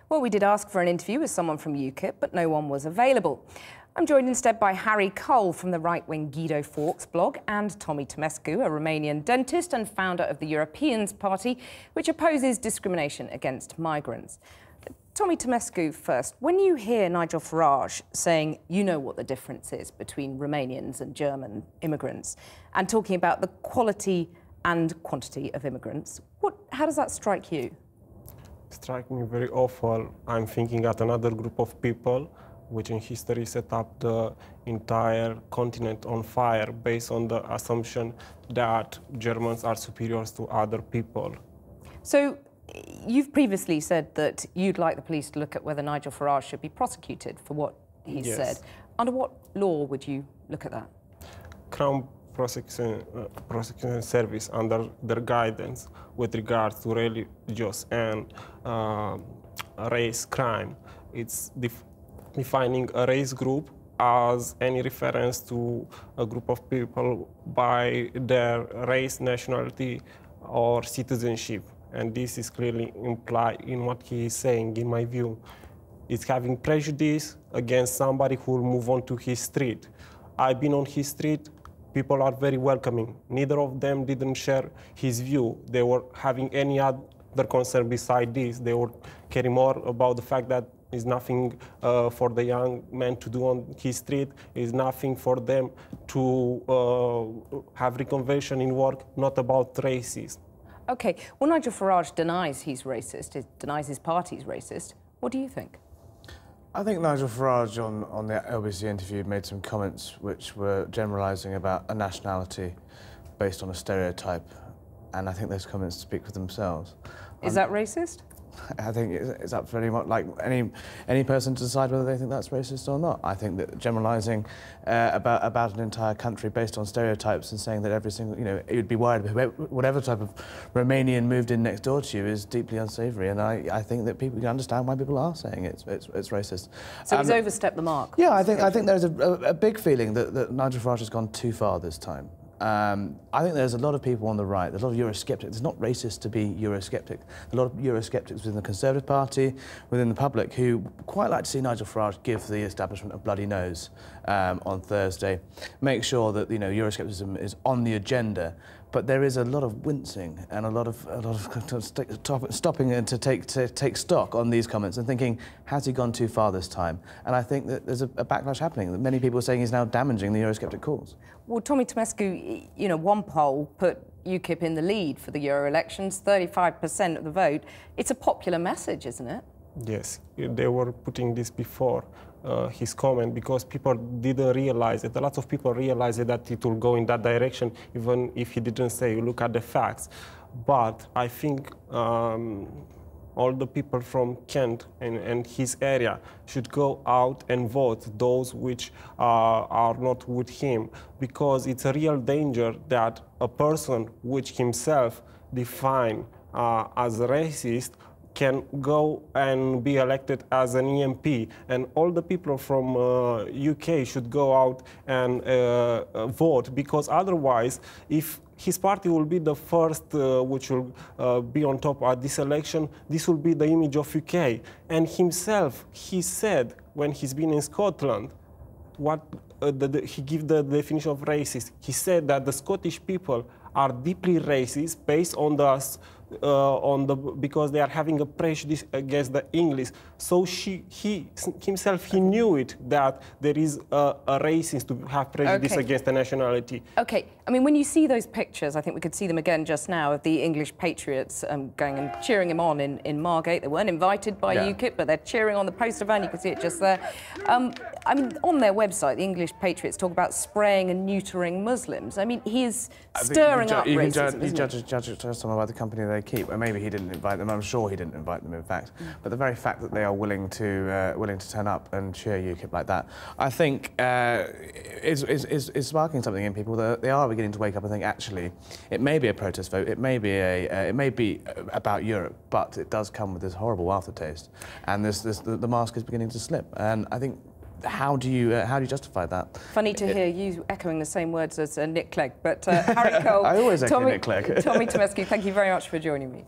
Well, we did ask for an interview with someone from Ukip, but no one was available. I'm joined instead by Harry Cole from the right-wing Guido Fawkes blog and Tommy Tomescu, a Romanian dentist and founder of the Europeans Party, which opposes discrimination against migrants. Tommy Tomescu first. When you hear Nigel Farage saying you know what the difference is between Romanians and German immigrants and talking about the quality and quantity of immigrants, how does that strike you? Strike me very awful. I'm thinking at another group of people which in history set up the entire continent on fire based on the assumption that Germans are superiors to other people. So you've previously said that you'd like the police to look at whether Nigel Farage should be prosecuted for what he said. Under what law would you look at that? Crown prosecution service, under their guidance with regards to religious and race crime. It's defining a race group as any reference to a group of people by their race, nationality, or citizenship. And this is clearly implied in what he is saying, in my view. It's having prejudice against somebody who will move on to his street. I've been on his street. People are very welcoming. Neither of them didn't share his view. They were having any other concern beside this. They were caring more about the fact that there's nothing for the young men to do on his street. There's nothing for them to have reconversion in work, not about racism. OK, well, Nigel Farage denies he's racist, he denies his party's racist. What do you think? I think Nigel Farage on the LBC interview made some comments which were generalising about a nationality based on a stereotype, and I think those comments speak for themselves. Is that racist? I think it's up for anyone, like any person to decide whether they think that's racist or not. I think that generalising about an entire country based on stereotypes and saying that every single, you'd be worried whatever type of Romanian moved in next door to you is deeply unsavoury. And I think that people can understand why people are saying it's racist. So he's overstepped the mark. Yeah, I think there's a big feeling that Nigel Farage has gone too far this time. I think there's a lot of people on the right, there's a lot of Eurosceptics. It's not racist to be Eurosceptic. A lot of Eurosceptics within the Conservative Party, within the public, who quite like to see Nigel Farage give the establishment a bloody nose on Thursday. Make sure that Euroscepticism is on the agenda, but there is a lot of wincing and a lot of stopping and to take stock on these comments and thinking, has he gone too far this time? And I think that there's a backlash happening. That many people are saying he's now damaging the Eurosceptic cause. Well, Tommy Tomescu, one poll put Ukip in the lead for the Euro elections, 35% of the vote. It's a popular message, isn't it? Yes, they were putting this before his comment because people didn't realize it. A lot of people realized that it will go in that direction, even if he didn't say, look at the facts. But I think all the people from Kent and his area should go out and vote those which are not with him, because it's a real danger that a person which himself defined as racist can go and be elected as an EMP, and all the people from UK should go out and vote, because otherwise, if his party will be the first which will be on top at this election, this will be the image of UK. And himself, he said when he's been in Scotland, he gave the definition of racist. He said that the Scottish people are deeply racist based on because they are having a prejudice against the English. So he himself knew it, that there is a racist to have prejudice against the nationality. OK, I mean, when you see those pictures, I think we could see them again just now, of the English patriots going and cheering him on in Margate. They weren't invited by Ukip, but they're cheering on the poster van. You can see it just there. I mean, on their website, the English patriots talk about spraying and neutering Muslims. I mean, he is stirring up racism, You judge someone by the company they keep, and maybe he didn't invite them. I'm sure he didn't invite them, in fact. But the very fact that they are willing to turn up and cheer Ukip like that, I think is sparking something in people. That they are beginning to wake up and think, actually, it may be a protest vote, it may be about Europe, but it does come with this horrible aftertaste, and the mask is beginning to slip. And I think, how do you justify that? Funny to hear you echoing the same words as Nick Clegg, but Harry Cole, I always echo Nick Clegg. Tommy Tomescu, thank you very much for joining me.